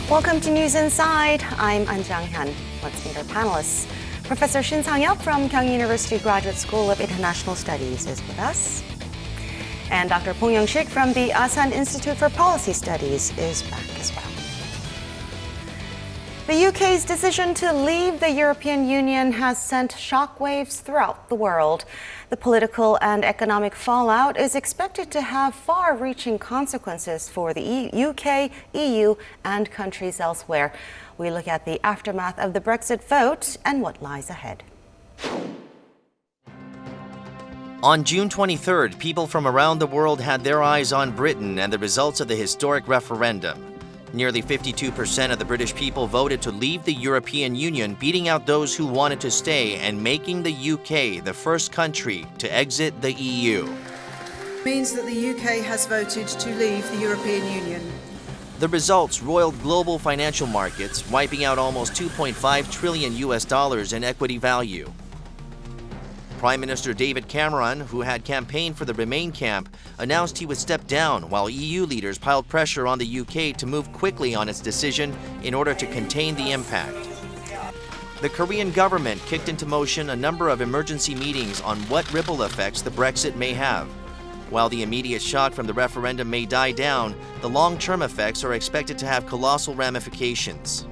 Welcome to News Inside. I'm An Jang-hyun. Let's meet our panelists. Professor Shin Sang-hyuk from Kyung University Graduate School of International Studies is with us. And Dr. Bong Young-sik from the Asan Institute for Policy Studies is back as well. The UK's decision to leave the European Union has sent shockwaves throughout the world. The political and economic fallout is expected to have far-reaching consequences for the UK, EU, and countries elsewhere. We look at the aftermath of the Brexit vote and what lies ahead. On June 23rd, people from around the world had their eyes on Britain and the results of the historic referendum. Nearly 52% of the British people voted to leave the European Union, beating out those who wanted to stay and making the UK the first country to exit the EU. Means that the UK has voted to leave the European Union. The results roiled global financial markets, wiping out almost $2.5 trillion in equity value. Prime Minister David Cameron, who had campaigned for the Remain camp, announced he would step down while EU leaders piled pressure on the UK to move quickly on its decision in order to contain the impact. The Korean government kicked into motion a number of emergency meetings on what ripple effects the Brexit may have. While the immediate shock from the referendum may die down, the long-term effects are expected to have colossal ramifications.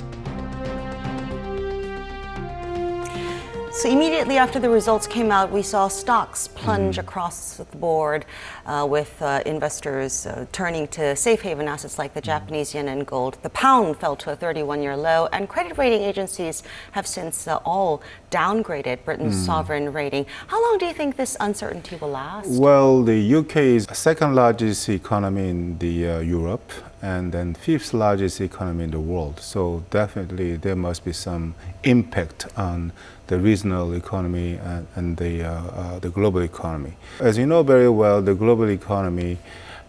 So immediately after the results came out, we saw stocks plunge across the board with investors turning to safe haven assets like the Japanese yen and gold. The pound fell to a 31-year low, and credit rating agencies have since all downgraded Britain's sovereign rating. How long do you think this uncertainty will last? Well, the UK is the second largest economy in the Europe, and then fifth largest economy in the world. So definitely there must be some impact on the regional economy and the global economy. As you know very well, the global economy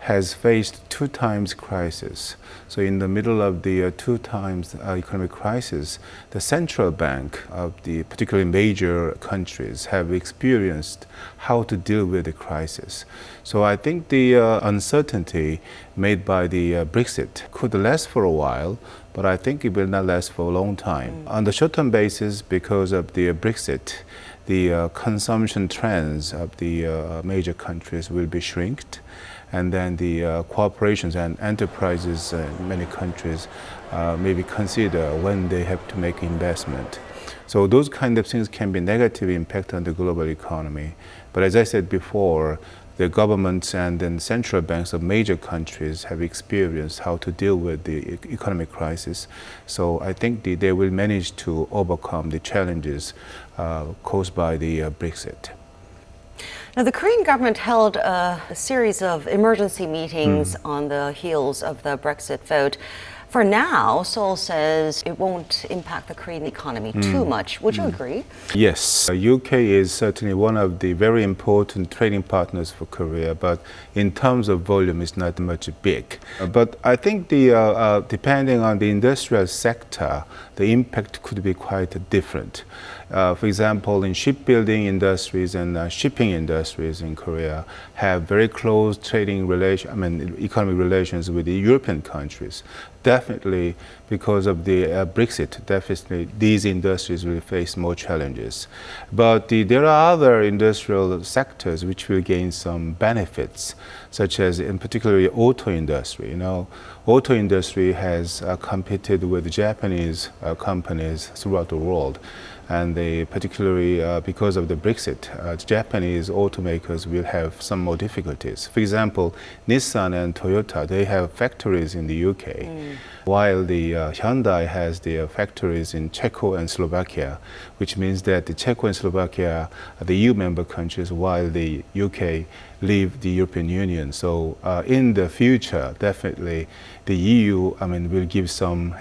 has faced two times crisis. So in the middle of the two times economic crisis, the central bank of the particularly major countries have experienced how to deal with the crisis. So I think the uncertainty made by the Brexit could last for a while, but I think it will not last for a long time. On the short-term basis, because of the Brexit, the consumption trends of the major countries will be shrinked, and then the corporations and enterprises in many countries maybe consider when they have to make investment. So those kind of things can be negative impact on the global economy. But as I said before, the governments and then central banks of major countries have experienced how to deal with the economic crisis. So I think they will manage to overcome the challenges caused by the Brexit. Now, the Korean government held a series of emergency meetings on the heels of the Brexit vote. For now, Seoul says it won't impact the Korean economy too much. Would you agree? Yes, UK is certainly one of the very important trading partners for Korea, but in terms of volume, it's not much big. But I think depending on the industrial sector, the impact could be quite different. For example, in shipbuilding industries and shipping industries in Korea have very close economic relations with the European countries. Definitely, because of the Brexit, definitely these industries will face more challenges. But there are other industrial sectors which will gain some benefits, such as in particularly auto industry. You know, auto industry has competed with Japanese companies throughout the world. And particularly because of the Brexit, Japanese automakers will have some more difficulties. For example, Nissan and Toyota, they have factories in the UK, while the Hyundai has their factories in Czechia and Slovakia, which means that the Czechia and Slovakia are the EU member countries, while the UK leave the European Union. So in the future, definitely the EU, will give some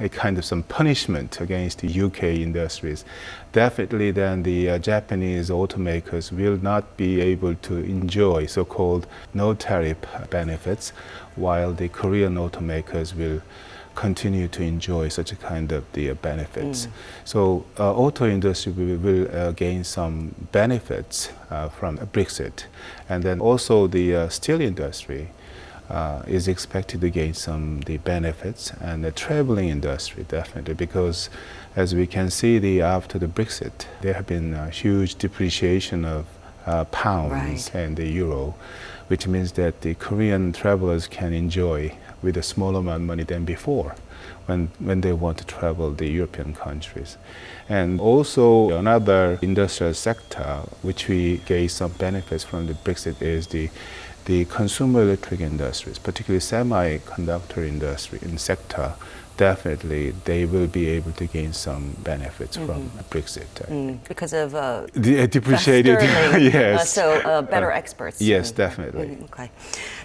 punishment against the UK industries. Definitely then the Japanese automakers will not be able to enjoy so-called no tariff benefits, while the Korean automakers will continue to enjoy such a kind of the benefits. So auto industry will gain some benefits from Brexit. And then also the steel industry is expected to gain some the benefits, and the traveling industry definitely, because as we can see, after the Brexit, there have been a huge depreciation of pounds and the euro, which means that the Korean travelers can enjoy with a smaller amount of money than before when they want to travel the European countries. And also another industrial sector which we gain some benefits from the Brexit is the consumer electric industries, particularly semiconductor industry in sector. Definitely, they will be able to gain some benefits from Brexit. Because of The depreciated, sterling, yes. so better experts. Yes, definitely. Okay.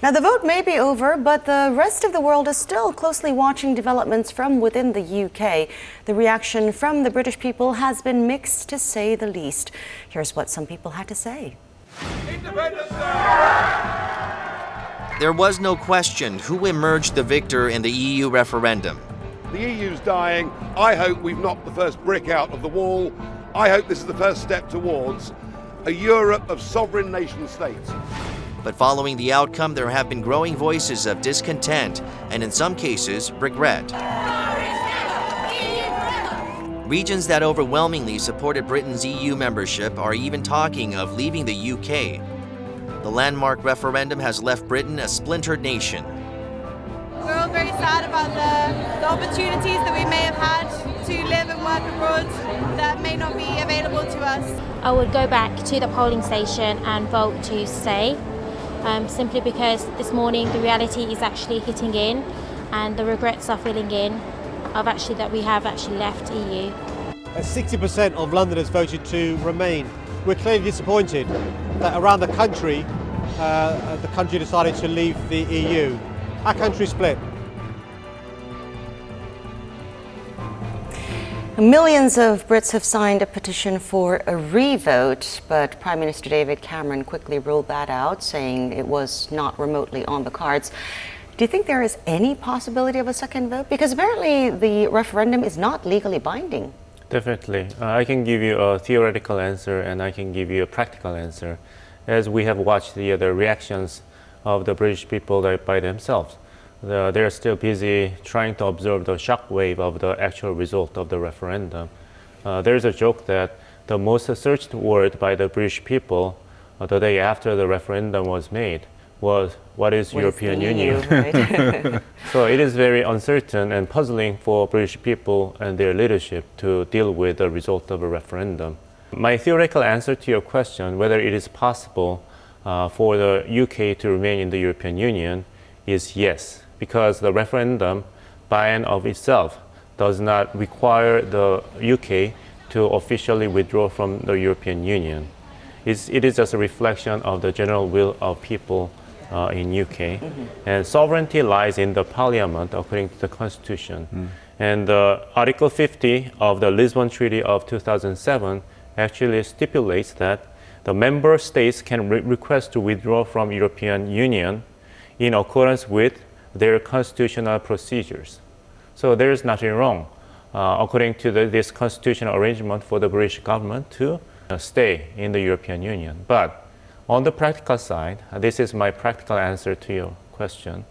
Now, the vote may be over, but the rest of the world is still closely watching developments from within the UK. The reaction from the British people has been mixed, to say the least. Here's what some people had to say. There was no question who emerged the victor in the EU referendum. The EU's dying. I hope we've knocked the first brick out of the wall. I hope this is the first step towards a Europe of sovereign nation states. But following the outcome, there have been growing voices of discontent and, in some cases, regret. Regions that overwhelmingly supported Britain's EU membership are even talking of leaving the UK. The landmark referendum has left Britain a splintered nation. We're all very sad about the opportunities that we may have had to live and work abroad that may not be available to us. I would go back to the polling station and vote to stay, simply because this morning the reality is actually hitting in, and the regrets are filling in of actually that we have actually left EU. 60% of Londoners voted to remain. We're clearly disappointed that around the country decided to leave the EU. Our country split. Millions of Brits have signed a petition for a revote, but Prime Minister David Cameron quickly ruled that out, saying it was not remotely on the cards. Do you think there is any possibility of a second vote? Because apparently the referendum is not legally binding. Definitely. I can give you a theoretical answer and I can give you a practical answer. As we have watched the reactions of the British people by themselves, they're still busy trying to observe the shock wave of the actual result of the referendum. There's a joke that the most searched word by the British people the day after the referendum was made was, "What is European Union?" Right? So it is very uncertain and puzzling for British people and their leadership to deal with the result of a referendum. My theoretical answer to your question, whether it is possible for the UK to remain in the European Union, is yes, because the referendum by and of itself does not require the UK to officially withdraw from the European Union. It is just a reflection of the general will of people in UK, and sovereignty lies in the Parliament according to the Constitution. And Article 50 of the Lisbon Treaty of 2007 actually stipulates that the member states can request to withdraw from European Union in accordance with their constitutional procedures. So there is nothing wrong, according to this constitutional arrangement, for the British government to stay in the European Union. But on the practical side, this is my practical answer to your question.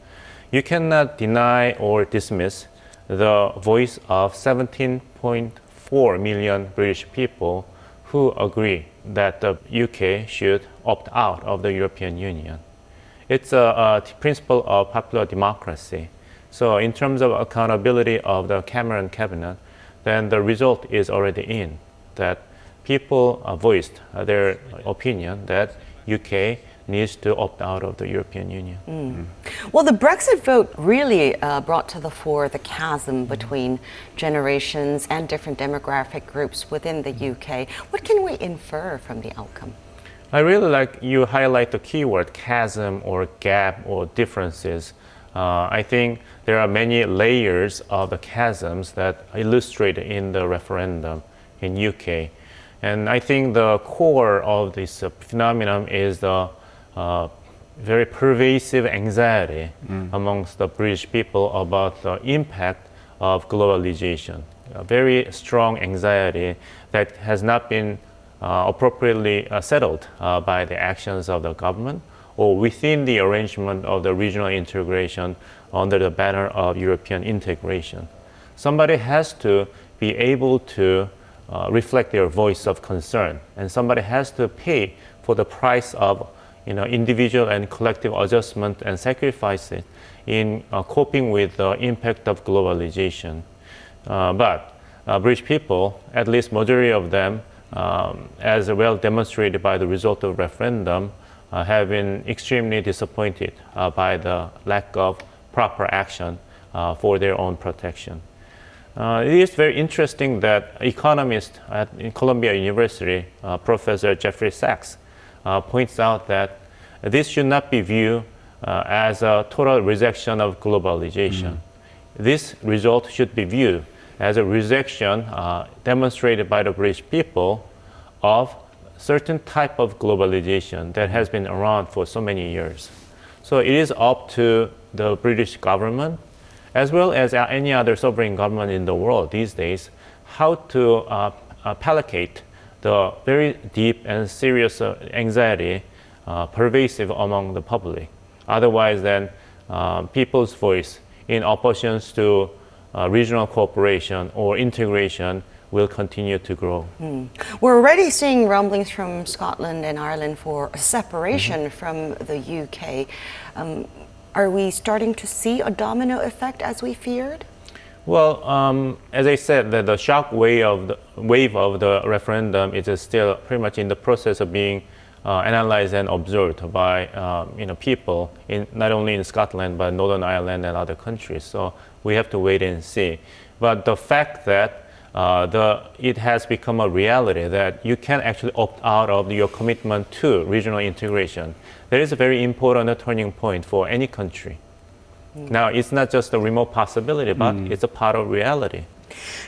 You cannot deny or dismiss the voice of 17.4 million British people who agree that the UK should opt out of the European Union. It's a principle of popular democracy. So in terms of accountability of the Cameron cabinet, then the result is already in, that people voiced their opinion that UK needs to opt out of the European Union. Well, the Brexit vote really brought to the fore the chasm between generations and different demographic groups within the UK. What can we infer from the outcome? I really like you highlight the keyword chasm or gap or differences. I think there are many layers of the chasms that illustrated in the referendum in UK. And I think the core of this phenomenon is the very pervasive anxiety amongst the British people about the impact of globalization. A very strong anxiety that has not been appropriately settled by the actions of the government or within the arrangement of the regional integration under the banner of European integration. Somebody has to be able to reflect their voice of concern, and somebody has to pay for the price of individual and collective adjustment and sacrifices in coping with the impact of globalization. But British people, at least majority of them, as well demonstrated by the result of referendum, have been extremely disappointed by the lack of proper action for their own protection. It is very interesting that economist at Columbia University, Professor Jeffrey Sachs, points out that this should not be viewed as a total rejection of globalization. This result should be viewed as a rejection demonstrated by the British people of certain type of globalization that has been around for so many years. So it is up to the British government, as well as any other sovereign government in the world these days, how to placate the very deep and serious anxiety pervasive among the public. Otherwise, then people's voice in opposition to regional cooperation or integration will continue to grow. We're already seeing rumblings from Scotland and Ireland for a separation from the UK. Are we starting to see a domino effect as we feared? Well, as I said, the shock wave of the referendum is still pretty much in the process of being analyzed and observed by people not only in Scotland but Northern Ireland and other countries. So we have to wait and see. But the fact that it has become a reality that you can actually opt out of your commitment to regional integration, that is a very important turning point for any country. Now, it's not just a remote possibility, but it's a part of reality.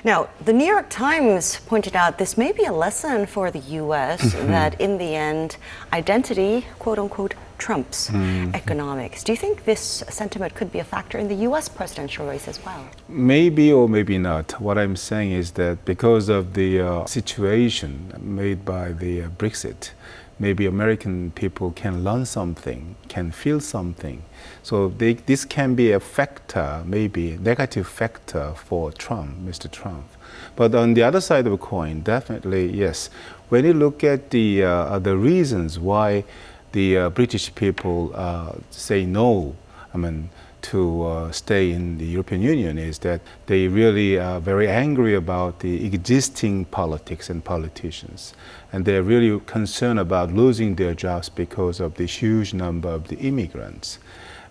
Now, the New York Times pointed out this may be a lesson for the US that in the end, identity, quote unquote, trumps economics. Do you think this sentiment could be a factor in the US presidential race as well? Maybe or maybe not. What I'm saying is that because of the situation made by the Brexit, maybe American people can learn something, can feel something. So this can be a factor, maybe negative factor for Trump, Mr. Trump. But on the other side of the coin, definitely, yes. When you look at the reasons why the British people say no, to stay in the European Union, is that they really are very angry about the existing politics and politicians. And they're really concerned about losing their jobs because of the huge number of the immigrants.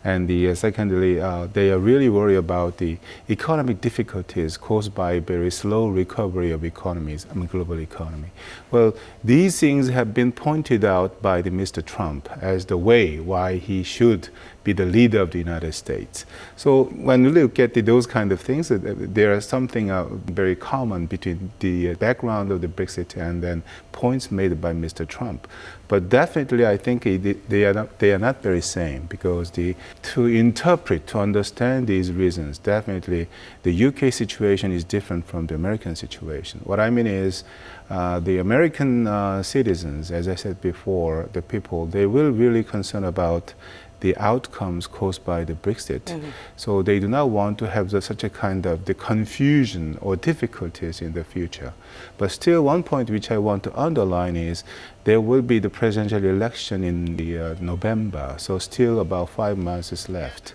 And secondly, they are really worried about the economic difficulties caused by very slow recovery of economies, global economy. Well, these things have been pointed out by the Mr. Trump as the way why he should be the leader of the United States. So when you look at those kind of things, there is something very common between the background of the Brexit and then points made by Mr. Trump. But definitely, I think they are not very same, because to interpret, to understand these reasons, definitely the UK situation is different from the American situation. What I mean is, the American citizens, as I said before, the people, they will really concern about the outcomes caused by the Brexit. So they do not want to have such a kind of the confusion or difficulties in the future. But still, one point which I want to underline is there will be the presidential election in the November. So still about 5 months is left.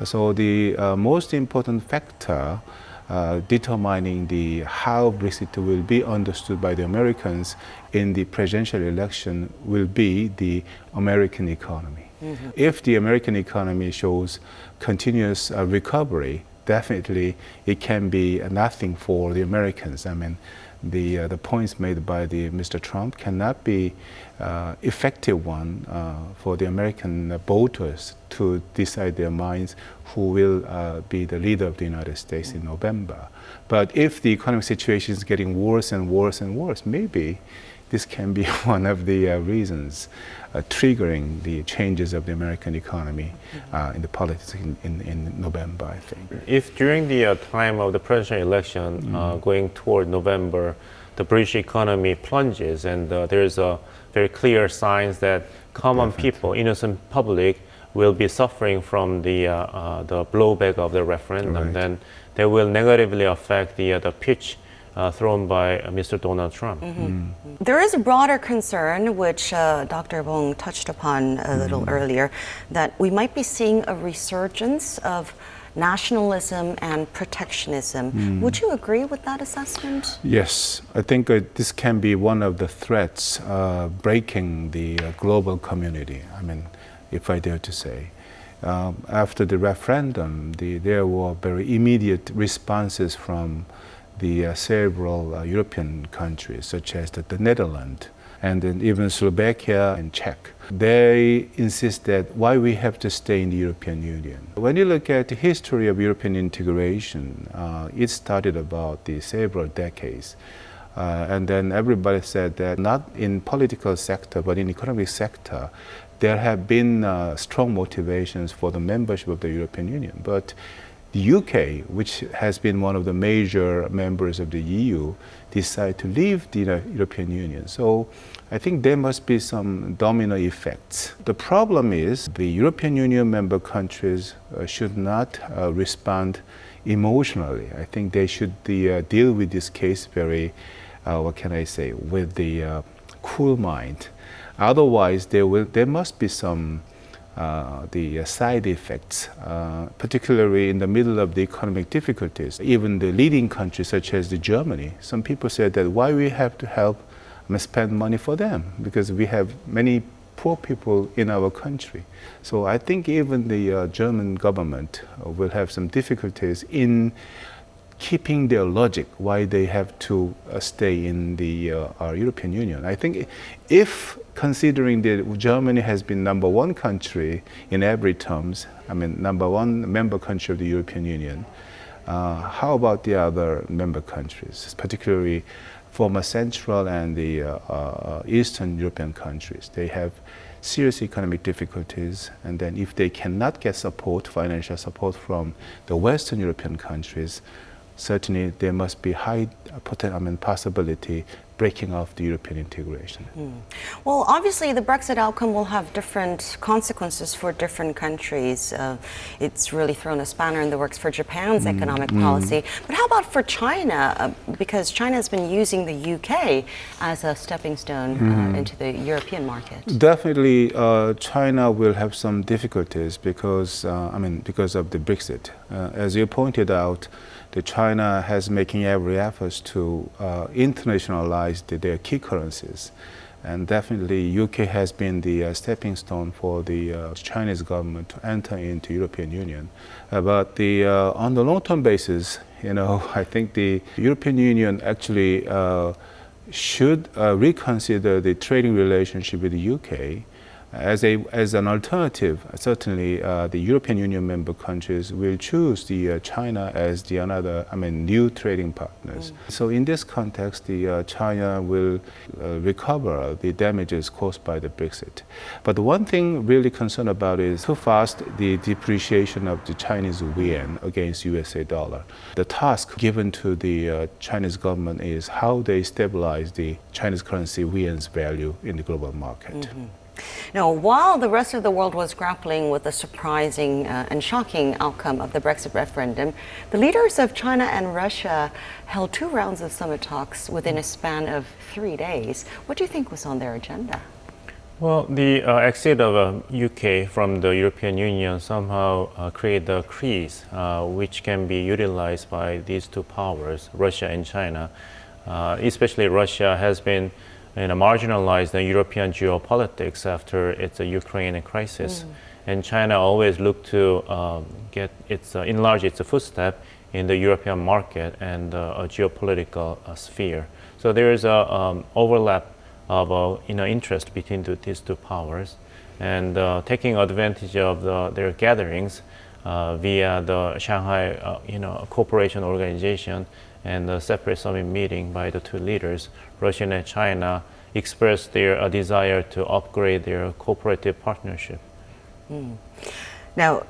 So the most important factor determining how Brexit will be understood by the Americans in the presidential election will be the American economy. If the American economy shows continuous recovery, definitely it can be nothing for the Americans. The points made by the Mr. Trump cannot be effective one for the American voters to decide their minds who will be the leader of the United States in November. But if the economic situation is getting worse and worse and worse, maybe this can be one of the reasons triggering the changes of the American economy in the politics in November, I think. If during the time of the presidential election going toward November, the British economy plunges, and there's a very clear signs that common people, innocent public, will be suffering from the blowback of the referendum, then they will negatively affect the pitch thrown by Mr. Donald Trump. There is a broader concern, which Dr. Bong touched upon a little earlier, that we might be seeing a resurgence of nationalism and protectionism. Would you agree with that assessment? Yes, I think this can be one of the threats breaking the global community. I mean, if I dare to say. After the referendum, there were very immediate responses from the several European countries, such as the Netherlands, and then even Slovakia and Czech. They insist that why we have to stay in the European Union. When you look at the history of European integration, it started about the several decades. And then everybody said that not in political sector, but in economic sector, there have been strong motivations for the membership of the European Union. But the UK, which has been one of the major members of the EU, decided to leave the European Union. So I think there must be some domino effects. The problem is the European Union member countries should not respond emotionally. I think they should deal with this case very, with the cool mind. Otherwise, there must be some the side effects, particularly in the middle of the economic difficulties. Even the leading countries, such as Germany, some people said that why we have to help spend money for them, because we have many poor people in our country. So I think even the German government will have some difficulties in keeping their logic why they have to stay in the our European Union. I think if considering that Germany has been number one country in every terms, I mean number one member country of the European Union, how about the other member countries, particularly former Central and the Eastern European countries? They have serious economic difficulties, and then if they cannot get support, financial support from the Western European countries, certainly there must be high possibility breaking off the European integration. Well, obviously the Brexit outcome will have different consequences for different countries. It's really thrown a spanner in the works for Japan's economic policy. But how about for China? Because China has been using the UK as a stepping stone into the European market. Definitely, China will have some difficulties because of the Brexit. As you pointed out, China has making every effort to internationalize their key currencies, and definitely UK has been the stepping stone for the Chinese government to enter into European Union. But on the long-term basis, I think the European Union actually should reconsider the trading relationship with the UK. As an alternative, certainly the European Union member countries will choose the China as the new trading partners. So in this context, the China will recover the damages caused by the Brexit. But the one thing really concerned about is too fast the depreciation of the Chinese yuan against USA dollar. The task given to the Chinese government is how they stabilize the Chinese currency yuan's value in the global market. Now, while the rest of the world was grappling with the surprising and shocking outcome of the Brexit referendum, the leaders of China and Russia held 2 rounds of summit talks within a span of 3 days. What do you think was on their agenda? Well, the exit of UK from the European Union somehow created a crease which can be utilized by these two powers, Russia and China. Especially Russia has been marginalized in European geopolitics after its Ukraine crisis, and China always looked to enlarge its footstep in the European market and a geopolitical sphere. So there is a overlap of interest between these two powers, and taking advantage of their gatherings via the Shanghai Cooperation Organization and a separate summit meeting by the two leaders, Russia and China expressed their desire to upgrade their cooperative partnership. Now,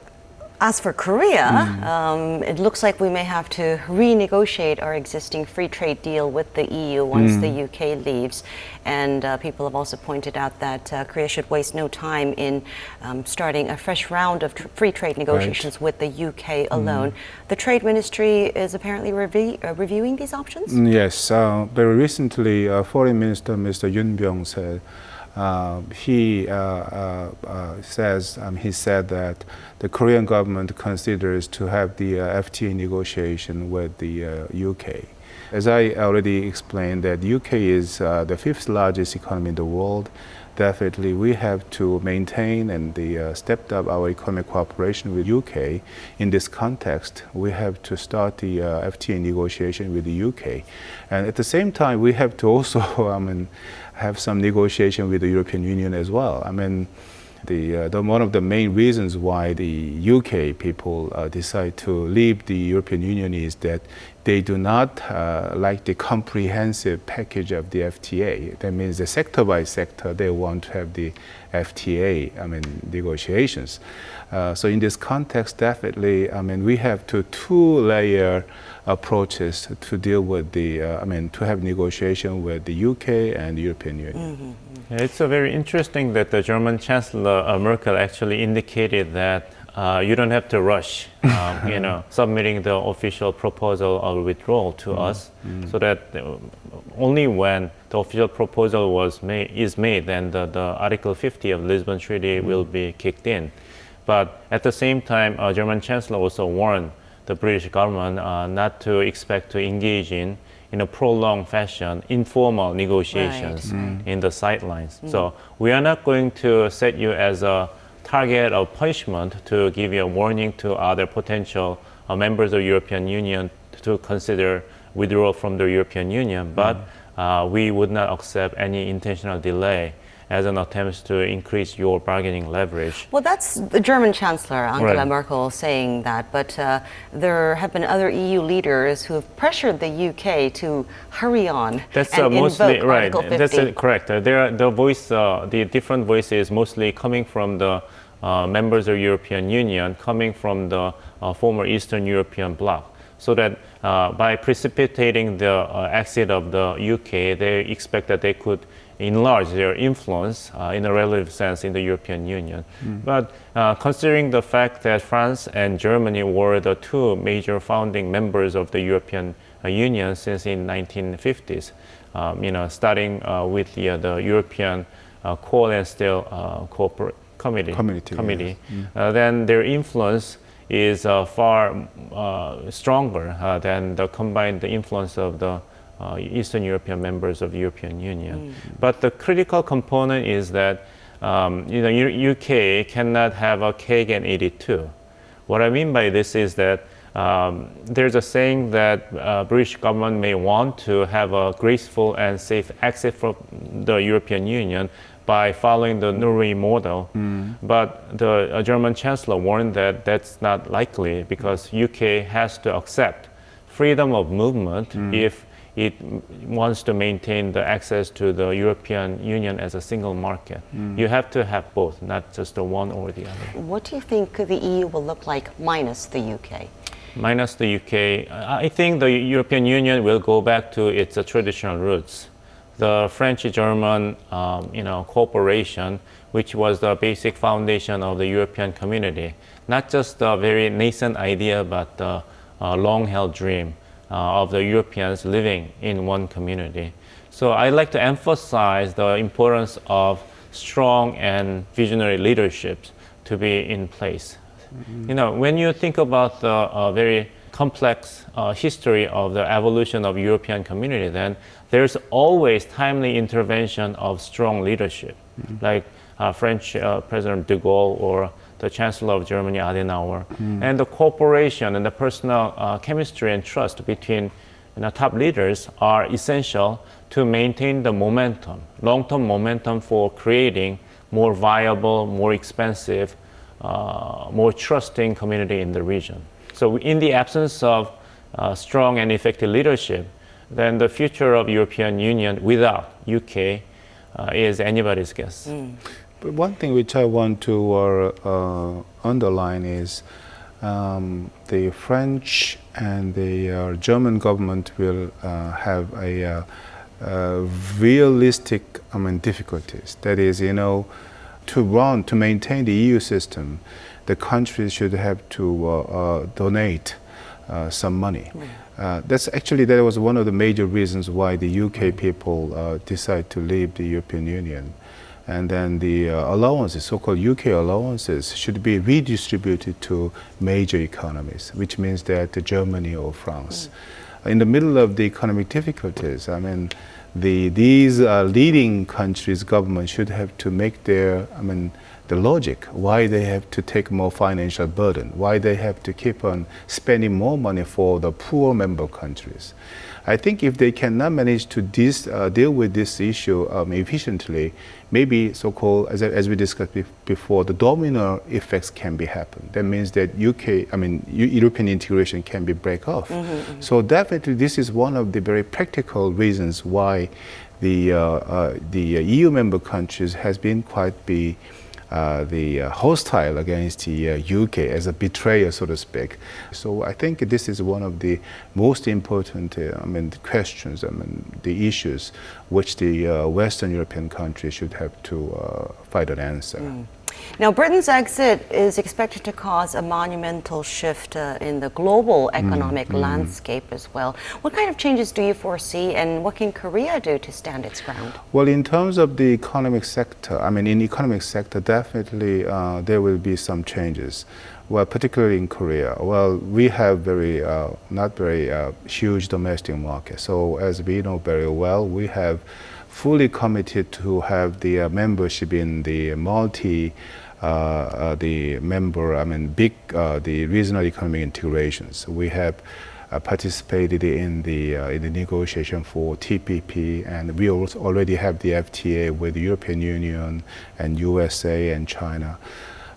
As for Korea, it looks like we may have to renegotiate our existing free trade deal with the EU once the UK leaves. And people have also pointed out that Korea should waste no time in starting a fresh round of free trade negotiations with the UK alone. The Trade Ministry is apparently reviewing these options? Yes. Very recently, Foreign Minister Mr. Yoon Byung said, he said that the Korean government considers to have the FTA negotiation with the UK. As I already explained, that UK is the fifth largest economy in the world. Definitely, we have to maintain and stepped up our economic cooperation with UK. In this context, we have to start the FTA negotiation with the UK, and at the same time, we have to also, have some negotiation with the European Union as well. One of the main reasons why the UK people decide to leave the European Union is that they do not like the comprehensive package of the FTA. That means the sector by sector, they want to have the FTA, negotiations. So in this context, definitely, we have to two-layer approaches to deal with the, to have negotiation with the UK and the European Union. It's very interesting that the German Chancellor Merkel actually indicated that you don't have to rush, submitting the official proposal of withdrawal to us, so that only when the official proposal is made, then the Article 50 of the Lisbon Treaty will be kicked in. But at the same time, German Chancellor also warned the British government not to expect to engage in a prolonged fashion, informal negotiations in the sidelines. So we are not going to set you as a target of punishment to give you a warning to other potential members of the European Union to consider withdrawal from the European Union, but we would not accept any intentional delay as an attempt to increase your bargaining leverage. Well, that's the German Chancellor, Angela Merkel, saying that, but there have been other EU leaders who have pressured the UK to hurry on and mostly invoke Article 50. That's correct. The different voices mostly coming from the members of the European Union, coming from the former Eastern European bloc. So that by precipitating the exit of the UK, they expect that they could enlarge their influence in a relative sense in the European Union. But considering the fact that France and Germany were the two major founding members of the European Union since in 1950s, starting with the European Coal and Steel Committee, then their influence is far stronger than the combined influence of the Eastern European members of the European Union. But the critical component is that UK cannot have a cake and eat it too. What I mean by this is that there's a saying that British government may want to have a graceful and safe exit from the European Union by following the Norway model. But the German Chancellor warned that that's not likely because UK has to accept freedom of movement if it wants to maintain the access to the European Union as a single market. You have to have both, not just the one or the other. What do you think the EU will look like minus the UK? Minus the UK, I think the European Union will go back to its traditional roots. The French-German cooperation, which was the basic foundation of the European community, not just a very nascent idea, but a long-held dream of the Europeans living in one community. So I'd like to emphasize the importance of strong and visionary leaderships to be in place. When you think about the very complex history of the evolution of European community, then there's always timely intervention of strong leadership, like French President de Gaulle or the Chancellor of Germany, Adenauer, and the cooperation and the personal chemistry and trust between top leaders are essential to maintain the momentum, long-term momentum for creating more viable, more expensive, more trusting community in the region. So in the absence of strong and effective leadership, then the future of European Union without UK is anybody's guess. But one thing which I want to underline is the French and the German government will have a realistic difficulties. That is, to maintain the EU system, the countries should have to donate some money. That was one of the major reasons why the UK people decide to leave the European Union. And then the allowances, so-called UK allowances, should be redistributed to major economies, which means that Germany or France. In the middle of the economic difficulties, these leading countries' government should have to make the logic why they have to take more financial burden, why they have to keep on spending more money for the poor member countries. I think if they cannot manage to deal with this issue efficiently, maybe so-called, as we discussed before, the domino effects can be happen. That means that European integration can be break off. So definitely this is one of the very practical reasons why the EU member countries has been quite hostile against the UK as a betrayer, so to speak. So I think this is one of the most important questions, the issues which the Western European countries should have to find an answer. Now, Britain's exit is expected to cause a monumental shift in the global economic landscape as well. What kind of changes do you foresee, and what can Korea do to stand its ground? Well, in terms of the economic sector, in economic sector, definitely there will be some changes. Well, particularly in Korea. Well, we have not very huge domestic market. So as we know very well, we have fully committed to have the membership in the the regional economic integrations. We have participated in the negotiation for TPP, and we also already have the FTA with the European Union and USA and China.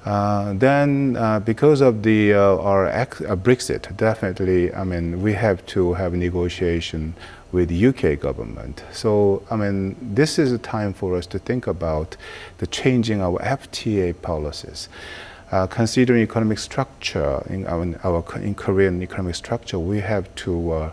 Then, because of our Brexit, definitely, we have to have a negotiation with the UK government. So, this is a time for us to think about the changing our FTA policies. Considering economic structure in Korean economic structure, we have to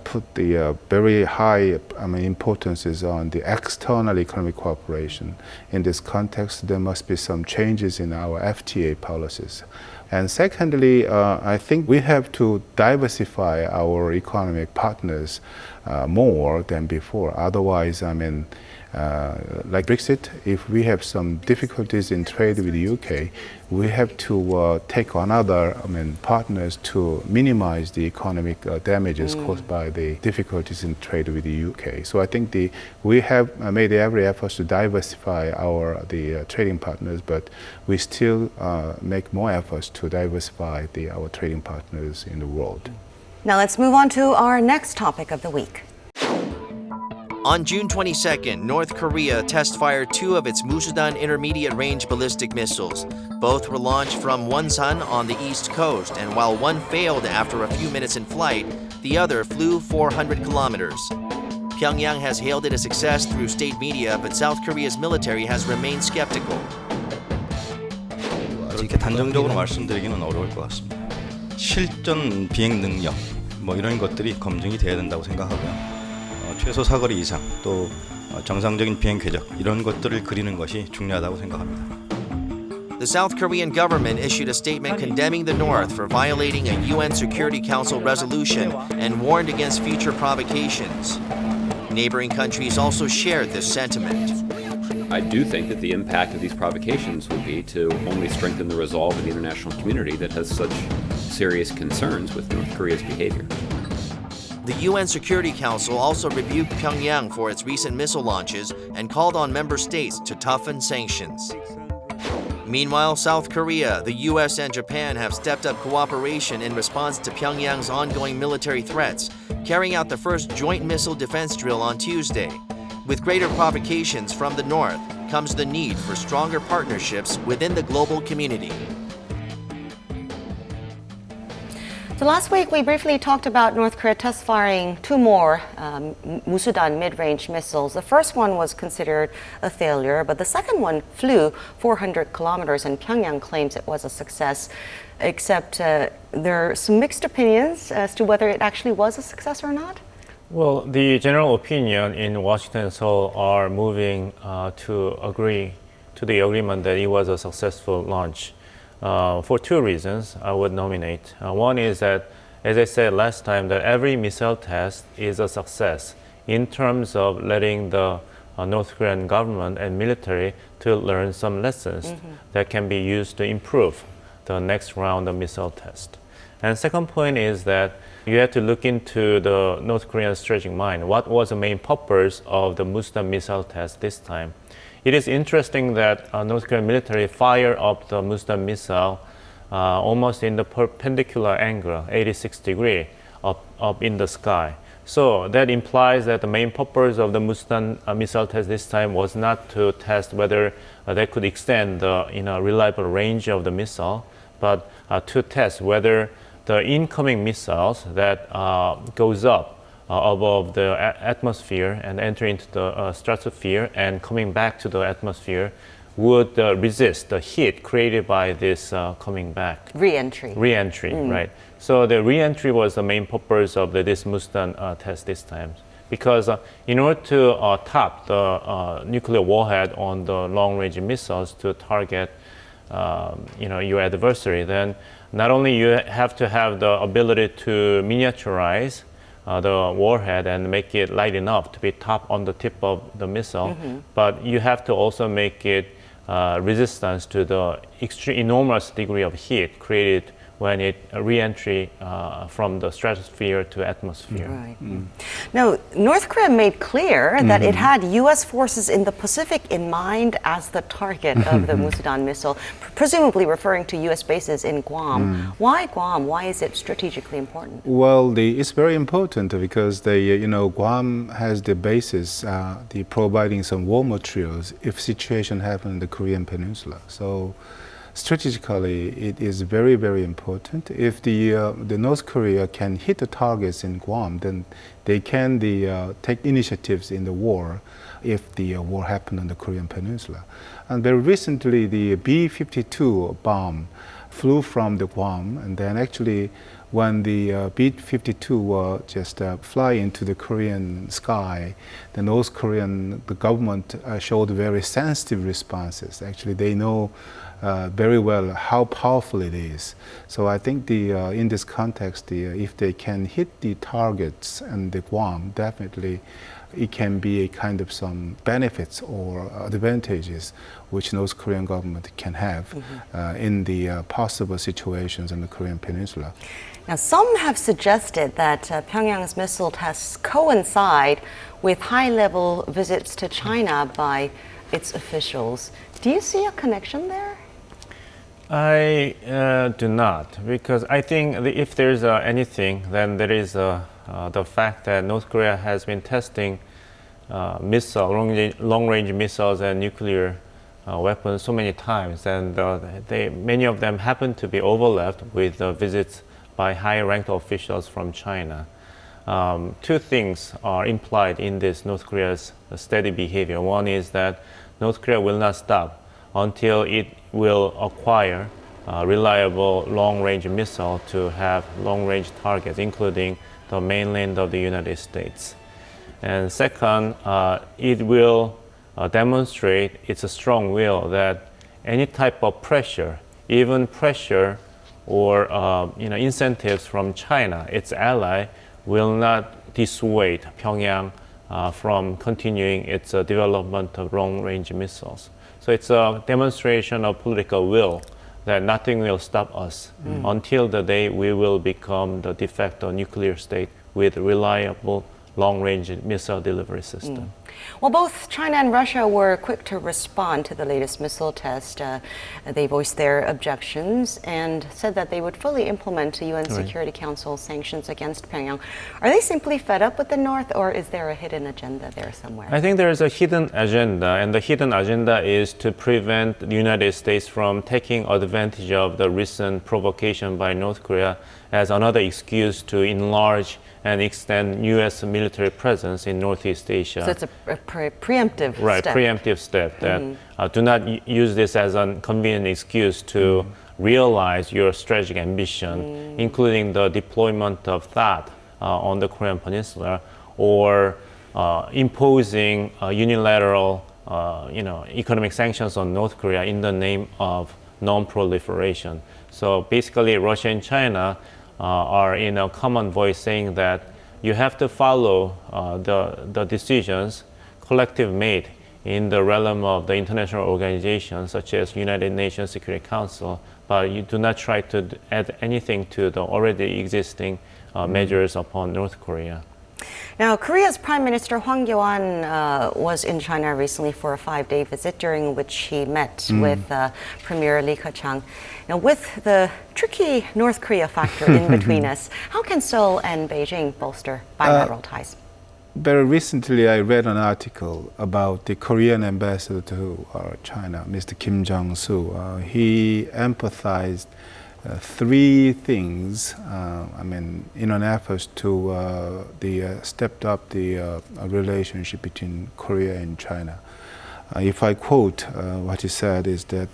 put the very high importances on the external economic cooperation. In this context, there must be some changes in our FTA policies. And secondly, I think we have to diversify our economic partners more than before. Otherwise, like Brexit, if we have some difficulties in trade with the UK, we have to take on other partners to minimize the economic damages caused by the difficulties in trade with the UK. So I think we have made every effort to diversify the trading partners, but we still make more efforts to diversify our trading partners in the world. Now let's move on to our next topic of the week. On June 22nd, North Korea test-fired 2 of its Musudan intermediate-range ballistic missiles. Both were launched from Wonsan on the east coast, and while one failed after a few minutes in flight, the other flew 400 kilometers. Pyongyang has hailed it a success through state media, but South Korea's military has remained skeptical. 이렇게 단정적으로 말씀드리기는 어려울 것 같습니다. 실전 비행 능력 이런 것들이 검증이 돼야 된다고 생각하고요. 최소 사거리 이상 또 정상적인 비행 궤적 이런 것들을 그리는 것이 중요하다고 생각합니다. The South Korean government issued a statement condemning the North for violating a UN Security Council resolution and warned against future provocations. Neighboring countries also shared this sentiment. I do think that the impact of these provocations would be to only strengthen the resolve of the international community that has such serious concerns with North Korea's behavior. The UN Security Council also rebuked Pyongyang for its recent missile launches and called on member states to toughen sanctions. Meanwhile, South Korea, the US, and Japan have stepped up cooperation in response to Pyongyang's ongoing military threats, carrying out the first joint missile defense drill on Tuesday. With greater provocations from the North comes the need for stronger partnerships within the global community. So last week we briefly talked about North Korea test firing two more Musudan mid-range missiles. The first one was considered a failure, but the second one flew 400 kilometers and Pyongyang claims it was a success, except there are some mixed opinions as to whether it actually was a success or not. Well, the general opinion in Washington and Seoul are moving to agree to the agreement that it was a successful launch. For two reasons I would nominate. One is that, as I said last time, that every missile test is a success in terms of letting the North Korean government and military to learn some lessons that can be used to improve the next round of missile test. And second point is that you have to look into the North Korean strategic mind. What was the main purpose of the Musudan missile test this time? It is interesting that North Korean military fired up the Musudan missile almost in the perpendicular angle, 86 degrees, up in the sky. So that implies that the main purpose of the Musudan missile test this time was not to test whether they could extend the reliable range of the missile, but to test whether the incoming missiles that goes up above the atmosphere and enter into the stratosphere and coming back to the atmosphere would resist the heat created by this coming back. Re-entry. Re-entry, right. So the re-entry was the main purpose of this Musudan test this time. Because in order to top the nuclear warhead on the long-range missiles to target your adversary, then not only you have to have the ability to miniaturize the warhead and make it light enough to be top on the tip of the missile, but you have to also make it resistance to the enormous degree of heat created when it re-entry from the stratosphere to atmosphere. Right. Now, North Korea made clear that it had U.S. forces in the Pacific in mind as the target of the Musudan missile, presumably referring to U.S. bases in Guam. Why Guam? Why is it strategically important? Well, it's very important because Guam has the basis, providing some war materials if situation happen in the Korean Peninsula. So strategically, it is very, very important. If the North Korea can hit the targets in Guam, then they can take initiatives in the war if the war happened on the Korean Peninsula. And very recently, the B-52 bomb flew from the Guam, and then actually when the B-52 just fly into the Korean sky, the North Korean government showed very sensitive responses. Actually, they know very well how powerful it is. So I think in this context, if they can hit the targets and the Guam, definitely it can be a kind of some benefits or advantages which North Korean government can have in the possible situations in the Korean Peninsula. Now, some have suggested that Pyongyang's missile tests coincide with high-level visits to China by its officials. Do you see a connection there? I do not, because I think if there's anything, then there is the fact that North Korea has been testing long-range missiles and nuclear weapons so many times, and many of them happen to be overlapped with visits by high-ranked officials from China. Two things are implied in this North Korea's steady behavior. One is that North Korea will not stop until it will acquire reliable long-range missile to have long-range targets, including the mainland of the United States. And second, it will demonstrate its strong will that any type of pressure, even pressure or incentives from China, its ally, will not dissuade Pyongyang from continuing its development of long-range missiles. So it's a demonstration of political will that nothing will stop us until the day we will become the de facto nuclear state with reliable long-range missile delivery system. Well, both China and Russia were quick to respond to the latest missile test. They voiced their objections and said that they would fully implement the UN Security Council sanctions against Pyongyang. Are they simply fed up with the North, or is there a hidden agenda there somewhere? I think there is a hidden agenda, and the hidden agenda is to prevent the United States from taking advantage of the recent provocation by North Korea as another excuse to enlarge and extend U.S. military presence in Northeast Asia. So it's a preemptive step. Right, preemptive step that do not use this as a convenient excuse to realize your strategic ambition, including the deployment of THAAD on the Korean Peninsula, or imposing unilateral, economic sanctions on North Korea in the name of non-proliferation. So basically, Russia and China are in a common voice saying that you have to follow the decisions collective made in the realm of the international organizations such as United Nations Security Council, but you do not try to add anything to the already existing measures upon North Korea. Now, Korea's Prime Minister Hwang Kyo-ahn was in China recently for a 5-day visit, during which he met with Premier Lee Ka-chang. Now, with the tricky North Korea factor in between us, how can Seoul and Beijing bolster bilateral ties? Very recently, I read an article about the Korean ambassador to China, Mr. Kim Jong-soo. He empathized 3 things, in an effort to stepped up the relationship between Korea and China. If I quote what he said is that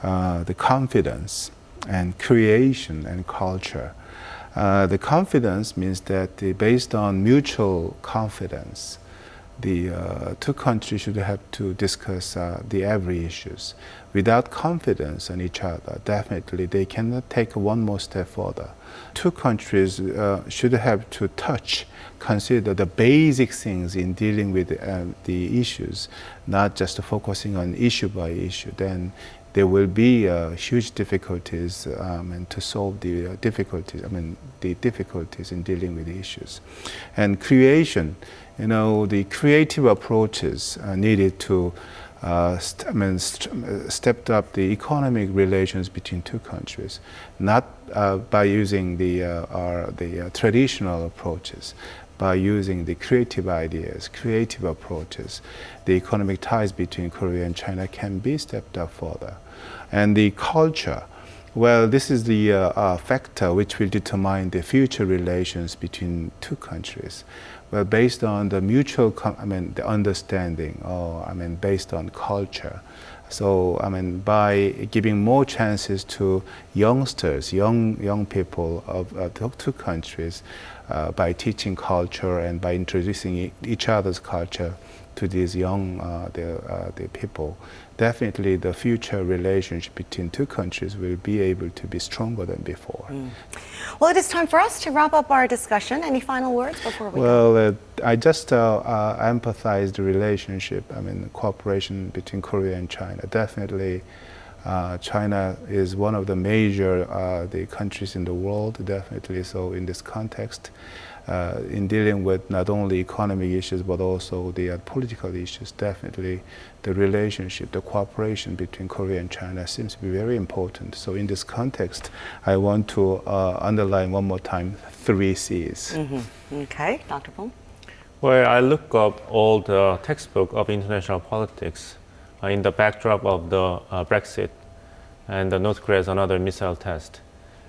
the confidence and creation and culture. The confidence means that based on mutual confidence, the 2 countries should have to discuss the every issues. Without confidence in each other, definitely they cannot take one more step further. 2 countries should have to consider the basic things in dealing with the issues, not just focusing on issue by issue. Then there will be huge difficulties and to solve the difficulties. The difficulties in dealing with the issues. And creation, the creative approaches needed to stepped up the economic relations between 2 countries, not by using the traditional approaches, by using the creative ideas, creative approaches. The economic ties between Korea and China can be stepped up further. And the culture, well, this is the factor which will determine the future relations between 2 countries. Well, based on the mutual, the understanding, or based on culture. So, by giving more chances to youngsters, young people of the 2 countries, by teaching culture and by introducing each other's culture to these young the people, definitely the future relationship between 2 countries will be able to be stronger than before. Well, it is time for us to wrap up our discussion. Any final words before we go? Well, I just empathize the relationship, the cooperation between Korea and China. Definitely, China is one of the major the countries in the world, definitely. So in this context, in dealing with not only economic issues but also the political issues, definitely the relationship, the cooperation between Korea and China seems to be very important. So in this context, I want to underline one more time 3 C's. Okay, Dr. Bong? Well, I look up all the textbook of international politics in the backdrop of the Brexit and the North Korea's another missile test.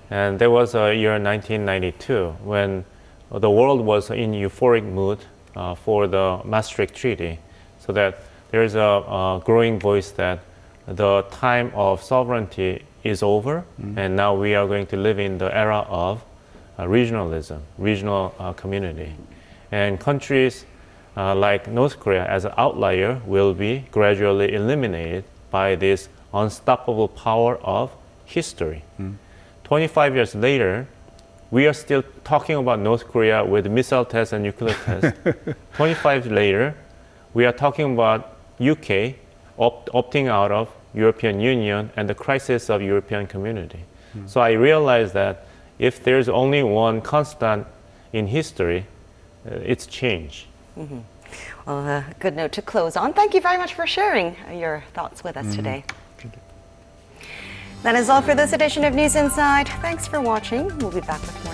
And there was a year 1992 when the world was in euphoric mood for the Maastricht Treaty, so that there is a growing voice that the time of sovereignty is over, and now we are going to live in the era of regionalism, regional community. And countries like North Korea as an outlier will be gradually eliminated by this unstoppable power of history. 25 years later, we are still talking about North Korea with missile tests and nuclear tests. 25 later, we are talking about UK opting out of European Union and the crisis of European community. So I realized that if there's only one constant in history, it's change. Well, a good note to close on. Thank you very much for sharing your thoughts with us today. Thank you. That is all for this edition of News Inside. Thanks for watching. We'll be back with more